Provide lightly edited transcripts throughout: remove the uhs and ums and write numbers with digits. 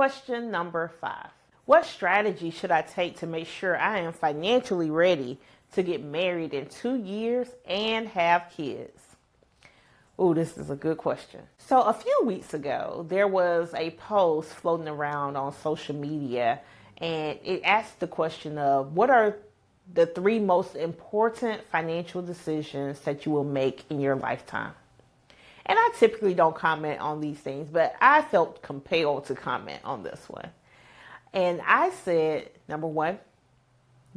Question number 5. What strategy should I take to make sure I am financially ready to get married in 2 years and have kids? Oh, this is a good question. So a few weeks ago, there was a post floating around on social media, and it asked the question of what are the 3 most important financial decisions that you will make in your lifetime? And I typically don't comment on these things, but I felt compelled to comment on this one. And I said, number 1,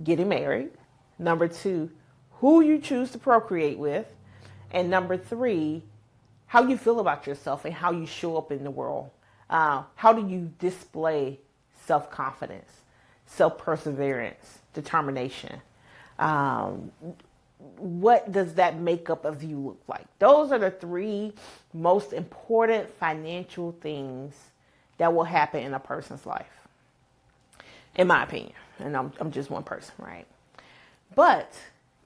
getting married. Number 2, who you choose to procreate with. And number 3, how you feel about yourself and how you show up in the world. How do you display self-confidence, self-perseverance, determination? What does that makeup of you look like? Those are the 3 most important financial things that will happen in a person's life, in my opinion. And I'm just one person, right? But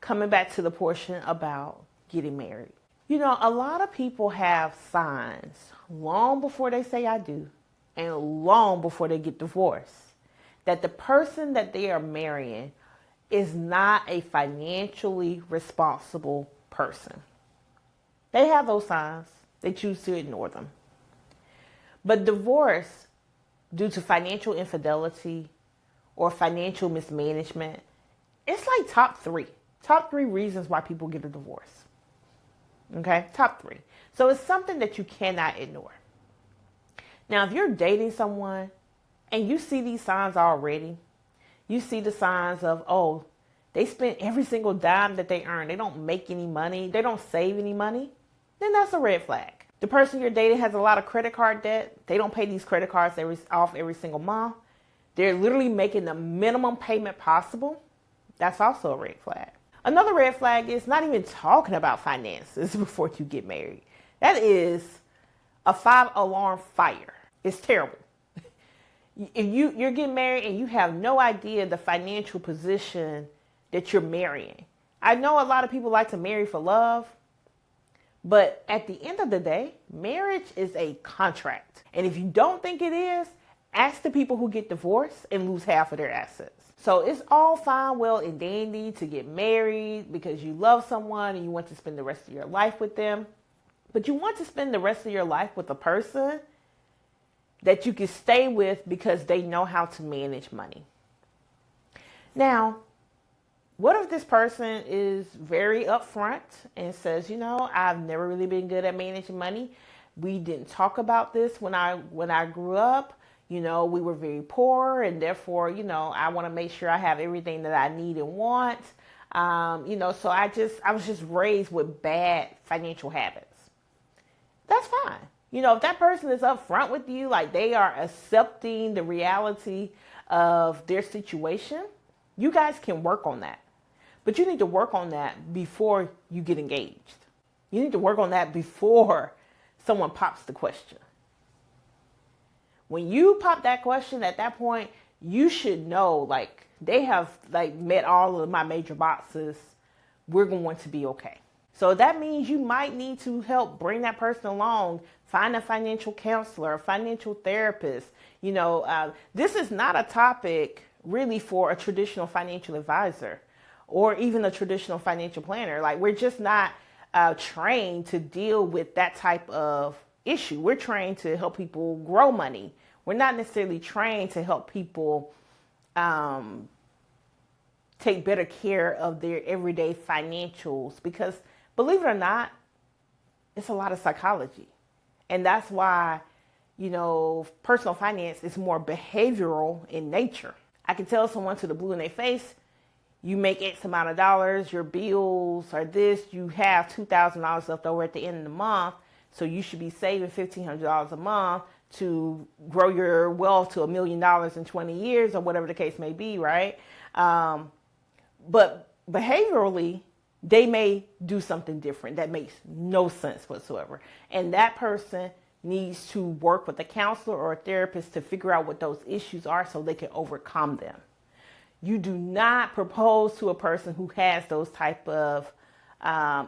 coming back to the portion about getting married. You know, a lot of people have signs long before they say I do and long before they get divorced that the person that they are marrying is not a financially responsible person. They have those signs. They choose to ignore them. But divorce due to financial infidelity or financial mismanagement, it's like top 3 reasons why people get a divorce. Okay, top 3. So it's something that you cannot ignore. Now, if you're dating someone and you see these signs already, you see the signs of, oh, they spent every single dime that they earn. They don't make any money. They don't save any money. Then that's a red flag. The person you're dating has a lot of credit card debt. They don't pay these credit cards off every single month. They're literally making the minimum payment possible. That's also a red flag. Another red flag is not even talking about finances before you get married. That is a 5-alarm fire. It's terrible. If you're getting married and you have no idea the financial position that you're marrying. I know a lot of people like to marry for love, but at the end of the day, marriage is a contract. And if you don't think it is, ask the people who get divorced and lose half of their assets. So it's all fine, well, and dandy to get married because you love someone and you want to spend the rest of your life with them. But you want to spend the rest of your life with a person that you can stay with because they know how to manage money. Now, what if this person is very upfront and says, you know, I've never really been good at managing money. We didn't talk about this when I grew up. You know, we were very poor and therefore, you know, I want to make sure I have everything that I need and want. You know, so I was just raised with bad financial habits. That's fine. You know, if that person is upfront with you, like they are accepting the reality of their situation, you guys can work on that. But you need to work on that before you get engaged. You need to work on that before someone pops the question. When you pop that question, at that point, you should know, like, they have like met all of my major boxes. We're going to be okay. So that means you might need to help bring that person along, find a financial counselor, a financial therapist. You know, this is not a topic really for a traditional financial advisor or even a traditional financial planner. Like, we're just not trained to deal with that type of issue. We're trained to help people grow money. We're not necessarily trained to help people take better care of their everyday financials because, believe it or not, it's a lot of psychology. And that's why, you know, personal finance is more behavioral in nature. I can tell someone to the blue in their face, you make X amount of dollars, your bills are this, you have $2,000 left over at the end of the month, so you should be saving $1,500 a month to grow your wealth to $1 million in 20 years or whatever the case may be, right? But behaviorally, they may do something different that makes no sense whatsoever. And that person needs to work with a counselor or a therapist to figure out what those issues are so they can overcome them. You do not propose to a person who has those type of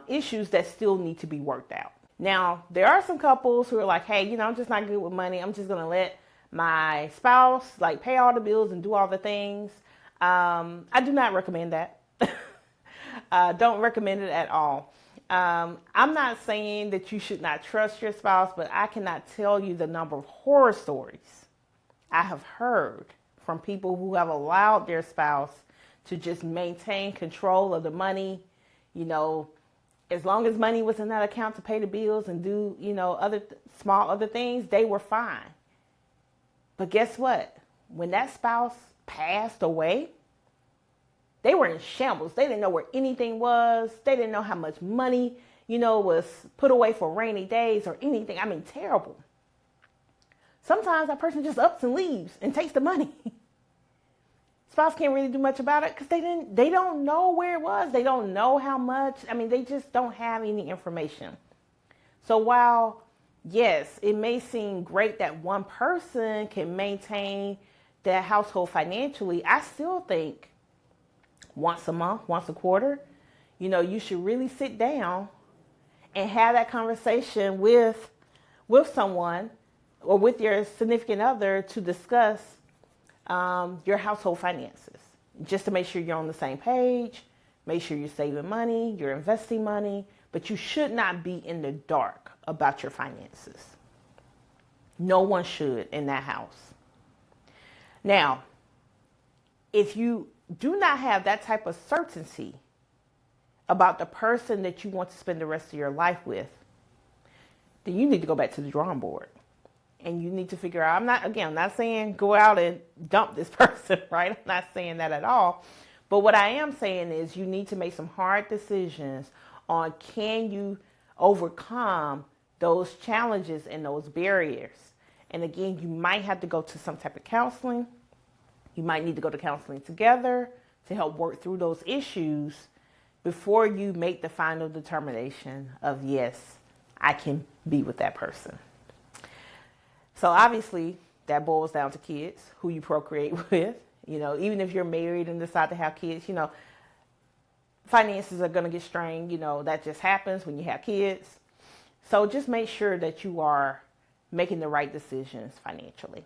issues that still need to be worked out. Now, there are some couples who are like, hey, you know, I'm just not good with money. I'm just going to let my spouse like pay all the bills and do all the things. I do not recommend that. Don't recommend it at all. I'm not saying that you should not trust your spouse, but I cannot tell you the number of horror stories I have heard from people who have allowed their spouse to just maintain control of the money. You know, as long as money was in that account to pay the bills and do, other small other things, they were fine. But guess what? When that spouse passed away, they were in shambles. They didn't know where anything was. They didn't know how much money, was put away for rainy days or anything. I mean, terrible. Sometimes that person just ups and leaves and takes the money. Spouse can't really do much about it because they don't know where it was. They don't know how much. I mean, they just don't have any information. So while, yes, it may seem great that one person can maintain their household financially, I still think once a month, once a quarter, you should really sit down and have that conversation with someone or with your significant other to discuss your household finances, just to make sure you're on the same page, make sure you're saving money, you're investing money, but you should not be in the dark about your finances. No one should in that house. Now, if you do not have that type of certainty about the person that you want to spend the rest of your life with, then you need to go back to the drawing board. And you need to figure out, I'm not saying go out and dump this person, right? I'm not saying that at all. But what I am saying is you need to make some hard decisions on, can you overcome those challenges and those barriers? And again, you might have to go to some type of counseling. You might need to go to counseling together to help work through those issues before you make the final determination of, yes, I can be with that person. So obviously that boils down to kids, who you procreate with. Even if you're married and decide to have kids, finances are going to get strained. That just happens when you have kids. So just make sure that you are making the right decisions financially.